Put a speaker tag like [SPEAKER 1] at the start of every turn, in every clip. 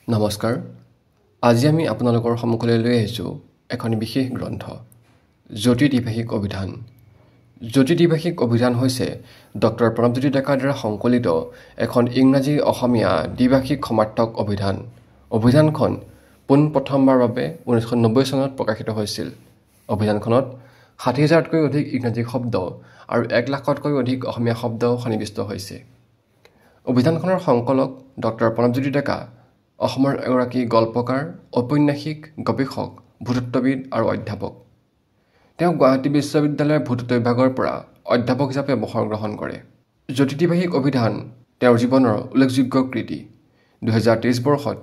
[SPEAKER 1] নমস্কাৰ। আজি আমি আপোনালোকৰ সন্মুখলৈ লৈ আহিছোঁ এখন বিশেষ গ্ৰন্থ, জ্যোতি দ্বিভাষিক অভিধান। জ্যোতি দ্বিভাষিক অভিধান হৈছে ডক্টৰ প্ৰণৱজ্যোতি ডেকাৰ দ্বাৰা সংকলিত এখন ইংৰাজী অসমীয়া দ্বিভাষিক সমাৰ্থক অভিধান। অভিধানখন পোনপ্ৰথমবাৰৰ বাবে 1990 চনত প্ৰকাশিত হৈছিল। অভিধানখনত 60,000তকৈ অধিক ইংৰাজী শব্দ আৰু 1 লাখতকৈ অধিক অসমীয়া শব্দ সন্নিৱিষ্ট হৈছে। অভিধানখনৰ সংকলক ডক্টৰ প্ৰণৱজ্যোতি ডেকা অসমৰ এগৰাকী গল্পকাৰ, ঔপন্যাসিক, গৱেষক, ভূতত্ত্ববিদ আৰু অধ্যাপক। তেওঁ গুৱাহাটী বিশ্ববিদ্যালয়ৰ ভূতত্ত্ব বিভাগৰ পৰা অধ্যাপক হিচাপে অৱসৰ গ্ৰহণ কৰে। জ্যোতি দ্বিভাষিক অভিধান তেওঁৰ জীৱনৰ উল্লেখযোগ্য কৃতি। 2023 বৰ্ষত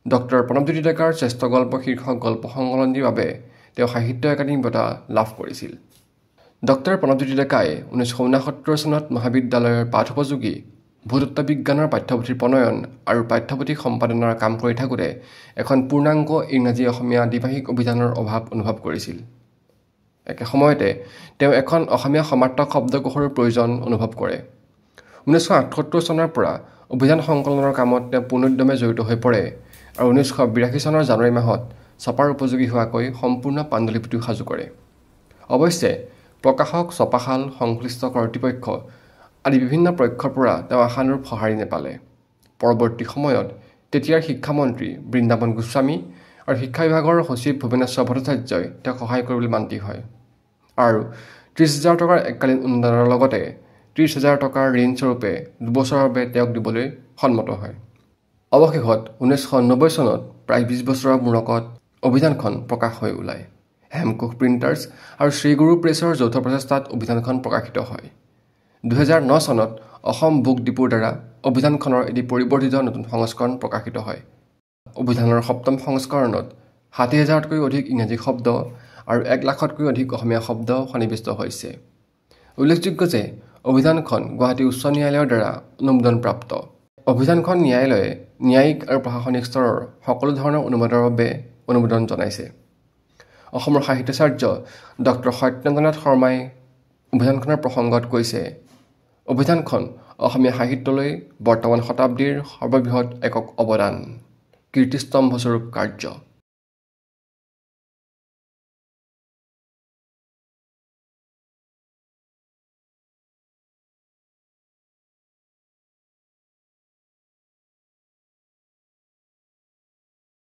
[SPEAKER 1] ডক্টৰ প্ৰণৱজ্যোতি ডেকাৰ শ্ৰেষ্ঠ গল্প শীৰ্ষক গল্প সংকলনটিৰ বাবে তেওঁ সাহিত্য একাডেমী বঁটা লাভ কৰিছিল। ডক্টৰ প্ৰণৱজ্যোতি ডেকাই 1969 চনত মহাবিদ্যালয়ৰ পাঠোপযোগী ভূতত্ত্ব বিজ্ঞানৰ পাঠ্যপুথিৰ প্ৰণয়ন আৰু পাঠ্যপুথি সম্পাদনাৰ কাম কৰি থাকোঁতে এখন পূৰ্ণাংগ ইংৰাজী অসমীয়া দ্বিভাষিক অভিধানৰ অভাৱ অনুভৱ কৰিছিল। একে সময়তে তেওঁ এখন অসমীয়া সমাৰ্থক শব্দকোষৰো প্ৰয়োজন অনুভৱ কৰে। 1978 চনৰ পৰা অভিধান সংকলনৰ কামত তেওঁ পুনৰুদ্যমে জড়িত হৈ পৰে আৰু 1982 চনৰ জানুৱাৰী মাহত ছপাৰ উপযোগী হোৱাকৈ সম্পূৰ্ণ পাণ্ডুলিপিটো সাজু কৰে। অৱশ্যে প্ৰকাশক, ছপাশাল, সংশ্লিষ্ট কৰ্তৃপক্ষ আদি বিভিন্ন পক্ষৰ পৰা তেওঁ আশানুৰূপ সঁহাৰি নেপালে। পৰৱৰ্তী সময়ত তেতিয়াৰ শিক্ষামন্ত্ৰী বৃন্দাবন গোস্বামী আৰু শিক্ষা বিভাগৰ সচিব ভুৱনেশ্বৰ ভট্টাচাৰ্যই তেওঁক সহায় কৰিবলৈ মান্তি হয় আৰু 30,000 টকাৰ এককালীন অনুদানৰ লগতে 30,000 টকাৰ ঋণ স্বৰূপে 2 বছৰৰ বাবে তেওঁক দিবলৈ সন্মত হয়। অৱশেষত 1990 চনত প্ৰায় 20 বছৰৰ মূৰকত অভিধানখন প্ৰকাশ হৈ ওলায়। হেমকোষ প্ৰিণ্টাৰ্ছ আৰু শ্ৰীগুৰু প্ৰেছৰ যৌথ প্ৰচেষ্টাত অভিধানখন প্ৰকাশিত হয়। 2009 চনত অসম বুক ডিপোৰ দ্বাৰা অভিধানখনৰ এটি পৰিৱৰ্ধিত নতুন সংস্কৰণ প্ৰকাশিত হয়। অভিধানৰ 7ম সংস্কৰণত 60,000তকৈ অধিক ইংৰাজী শব্দ আৰু 1 লাখতকৈ অধিক অসমীয়া শব্দ সন্নিৱিষ্ট হৈছে। উল্লেখযোগ্য যে অভিধানখন গুৱাহাটী উচ্চ ন্যায়ালয়ৰ দ্বাৰা অনুমোদনপ্ৰাপ্ত। অভিধানখন ন্যায়ালয়ে ন্যায়িক আৰু প্ৰশাসনিক স্তৰৰ সকলো ধৰণৰ অনুবাদৰ বাবে অনুমোদন জনাইছে। অসমৰ সাহিত্যাচাৰ্য ডক্টৰ সত্যেন্দ্ৰনাথ শৰ্মাই অভিধানখনৰ প্ৰসংগত কৈছে, অভিধানখন অসমীয়া সাহিত্যলৈ বৰ্তমান শতাব্দীৰ সৰ্ববৃহৎ একক অৱদান, কীৰ্তিস্তম্ভস্বৰূপ কাৰ্য।